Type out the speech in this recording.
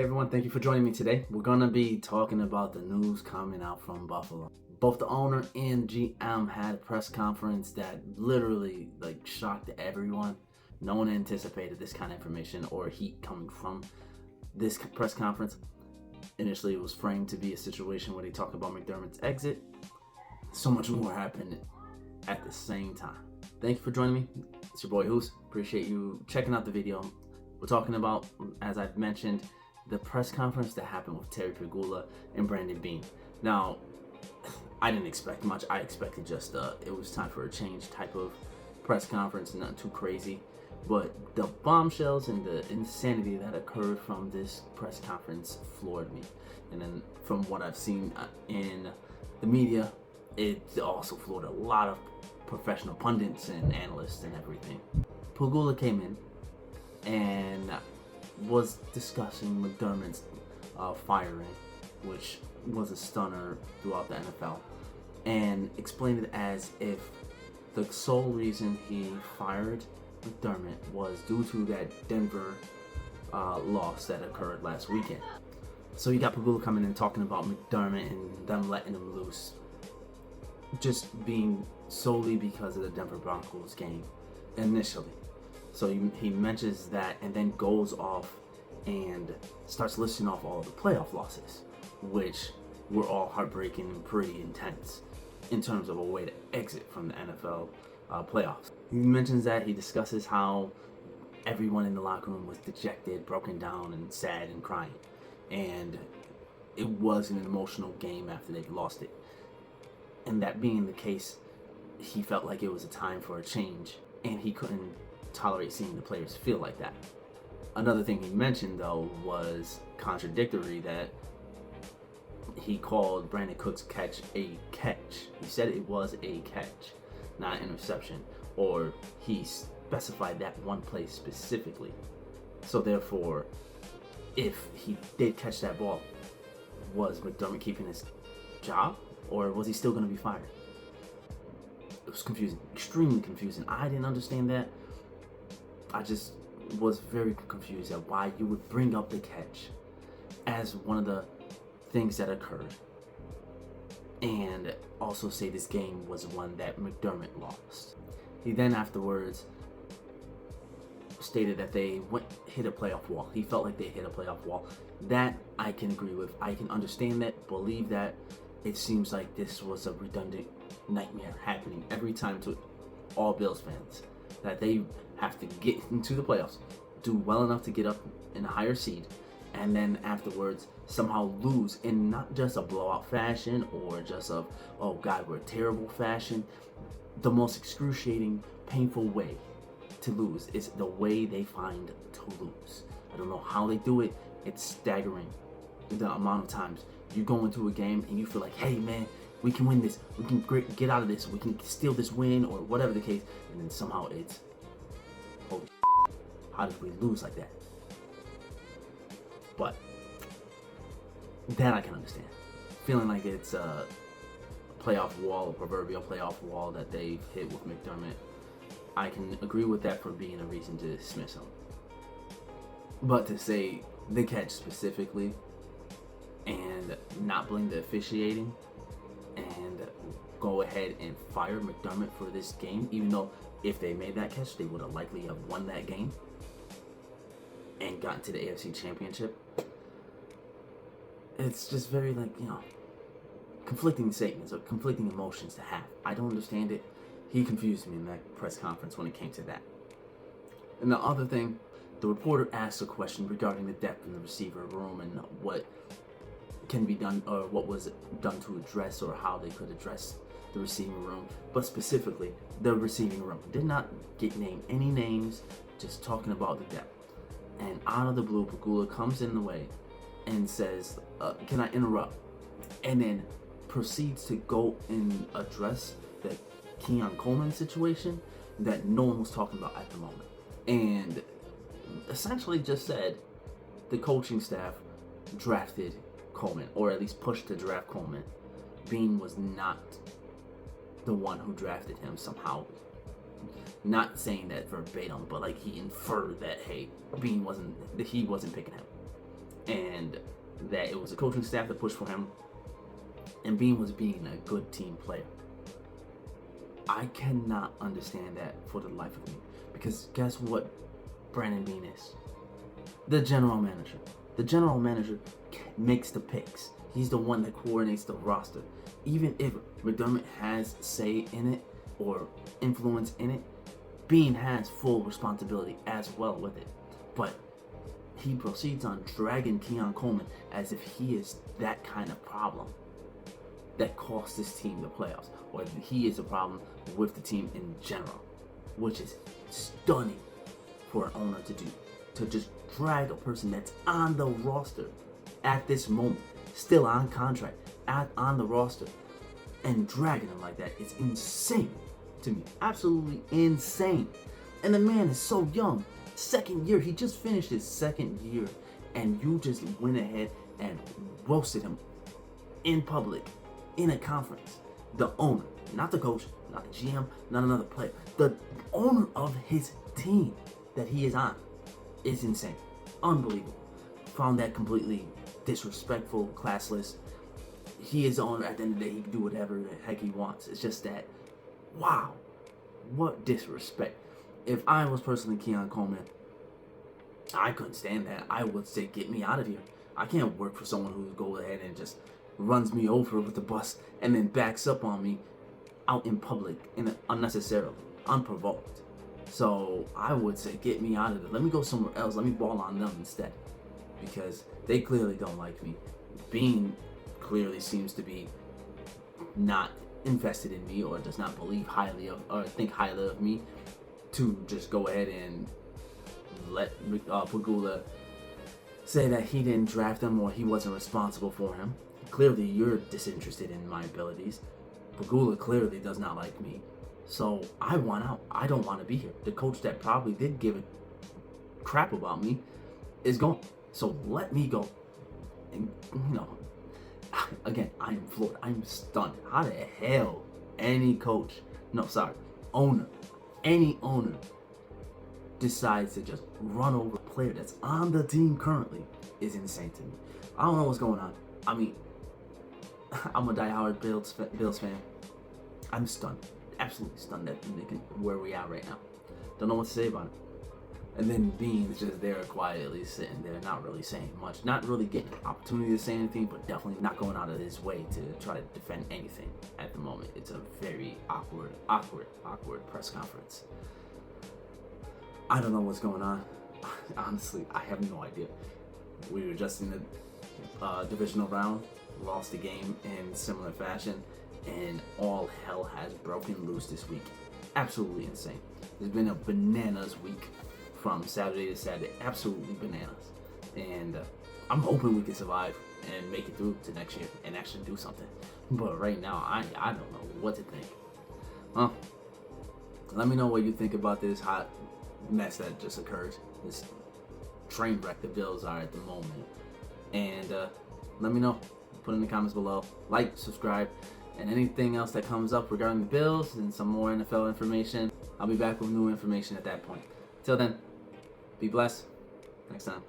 Hey everyone, thank you for joining me today. We're gonna be talking about the news coming out from Buffalo. Both the owner and GM had a press conference that literally shocked everyone. No one anticipated this kind of information or heat coming from this press conference. Initially, it was framed to be a situation where they talk about McDermott's exit. So much more happened at the same time. Thank you for joining me. It's your boy Hoos. Appreciate you checking out the video. We're talking about, as I've mentioned, the press conference that happened with Terry Pegula and Brandon Beane. Now, I didn't expect much. I expected just it was time for a change type of press conference, not too crazy. But the bombshells and the insanity that occurred from this press conference floored me. And then from what I've seen in the media, it also floored a lot of professional pundits and analysts and everything. Pegula came in and was discussing McDermott's firing, which was a stunner throughout the NFL, and explained it as if the sole reason he fired McDermott was due to that Denver loss that occurred last weekend. So you got Pegula coming in talking about McDermott and them letting him loose, just being solely because of the Denver Broncos game initially. So he mentions that and then goes off and starts listing off all of the playoff losses, which were all heartbreaking and pretty intense in terms of a way to exit from the NFL playoffs. He mentions that he discusses how everyone in the locker room was dejected, broken down, and sad and crying. And it was an emotional game after they lost it. And that being the case, he felt like it was a time for a change, and he couldn't tolerate seeing the players feel like that. Another thing he mentioned, though, was contradictory, that he called Brandon Cook's catch a catch. He said it was a catch, not an interception, or he specified that one play specifically. So therefore, if he did catch that ball, was McDermott keeping his job, or was he still going to be fired? It was confusing, extremely confusing. I didn't understand that. I just was very confused at why you would bring up the catch as one of the things that occurred, and also say this game was one that McDermott lost. He then afterwards stated that they hit a playoff wall. He felt like they hit a playoff wall. That I can agree with. I can understand that, believe that. It seems like this was a redundant nightmare happening every time to all Bills fans, that they have to get into the playoffs, do well enough to get up in a higher seed, and then afterwards somehow lose in not just a blowout fashion or just a, oh God, we're terrible fashion. The most excruciating, painful way to lose is the way they find to lose. I don't know how they do it. It's staggering the amount of times you go into a game and you feel like, hey man, we can win this, we can get out of this, we can steal this win, or whatever the case, and then somehow it's, holy shit, how did we lose like that? But that I can understand. Feeling like it's a playoff wall, a proverbial playoff wall that they've hit with McDermott, I can agree with that for being a reason to dismiss him. But to say the catch specifically and not blame the officiating and go ahead and fire McDermott for this game, even though if they made that catch, they would have likely have won that game and gotten to the AFC Championship. It's just very, conflicting statements or conflicting emotions to have. I don't understand it. He confused me in that press conference when it came to that. And the other thing, the reporter asked a question regarding the depth in the receiver room and what can be done, or what was done to address, or how they could address the receiving room, but specifically the receiving room. Did not name any names, just talking about the depth. And out of the blue, Pegula comes in the way and says, can I interrupt? And then proceeds to go and address the Keon Coleman situation that no one was talking about at the moment. And essentially just said the coaching staff drafted Coleman, or at least pushed to draft Coleman. Beane was not the one who drafted him somehow. Not saying that verbatim, but he inferred that, hey, he wasn't picking him. and that it was a coaching staff that pushed for him, and Bean was being a good team player. I cannot understand that for the life of me, because guess what Brandon Bean is? The general manager. The general manager makes the picks. He's the one that coordinates the roster. Even if McDermott has say in it or influence in it, Bean has full responsibility as well with it. But he proceeds on dragging Keon Coleman as if he is that kind of problem that cost this team the playoffs, or he is a problem with the team in general, which is stunning for an owner to do. To just drag a person that's on the roster at this moment, still on contract, on the roster, and dragging him like that is insane to me. Absolutely insane. And the man is so young. Second year, he just finished his second year, and you just went ahead and roasted him in public, in a conference. The owner, not the coach, not the GM, not another player. The owner of his team that he is on is insane. Unbelievable. Found that completely disrespectful, classless. He is the owner. At the end of the day, he can do whatever the heck he wants. It's just that, wow, what disrespect. If I was personally Keon Coleman, I couldn't stand that. I would say, get me out of here. I can't work for someone who goes ahead and just runs me over with the bus and then backs up on me out in public unnecessarily, unprovoked. So I would say, get me out of it. Let me go somewhere else. Let me ball on them instead, because they clearly don't like me. Bean clearly seems to be not invested in me, or does not believe highly of, or think highly of me, to just go ahead and let Pegula say that he didn't draft him or he wasn't responsible for him. Clearly, you're disinterested in my abilities. Pegula clearly does not like me. So I want out. I don't want to be here. The coach that probably did give a crap about me is gone. So let me go. And, again, I am floored. I'm stunned. How the hell any owner, any owner decides to just run over a player that's on the team currently is insane to me. I don't know what's going on. I mean, I'm a diehard Bills fan. I'm stunned. Absolutely stunned at where we are right now. Don't know what to say about it. And then Bean's just there quietly sitting there, not really saying much, not really getting an opportunity to say anything, but definitely not going out of his way to try to defend anything at the moment. It's a very awkward press conference. I don't know what's going on. Honestly, I have no idea. We were just in the divisional round, lost the game in similar fashion, and all hell has broken loose this week. Absolutely insane. There's been a bananas week from Saturday to Saturday. Absolutely bananas. And I'm hoping we can survive and make it through to next year and actually do something. But right now, I don't know what to think. Well, let me know what you think about this hot mess that just occurred. This train wreck the Bills are at the moment. And let me know. Put in the comments below. Like, subscribe, and anything else that comes up regarding the Bills and some more NFL information. I'll be back with new information at that point. Till then, be blessed. Next time.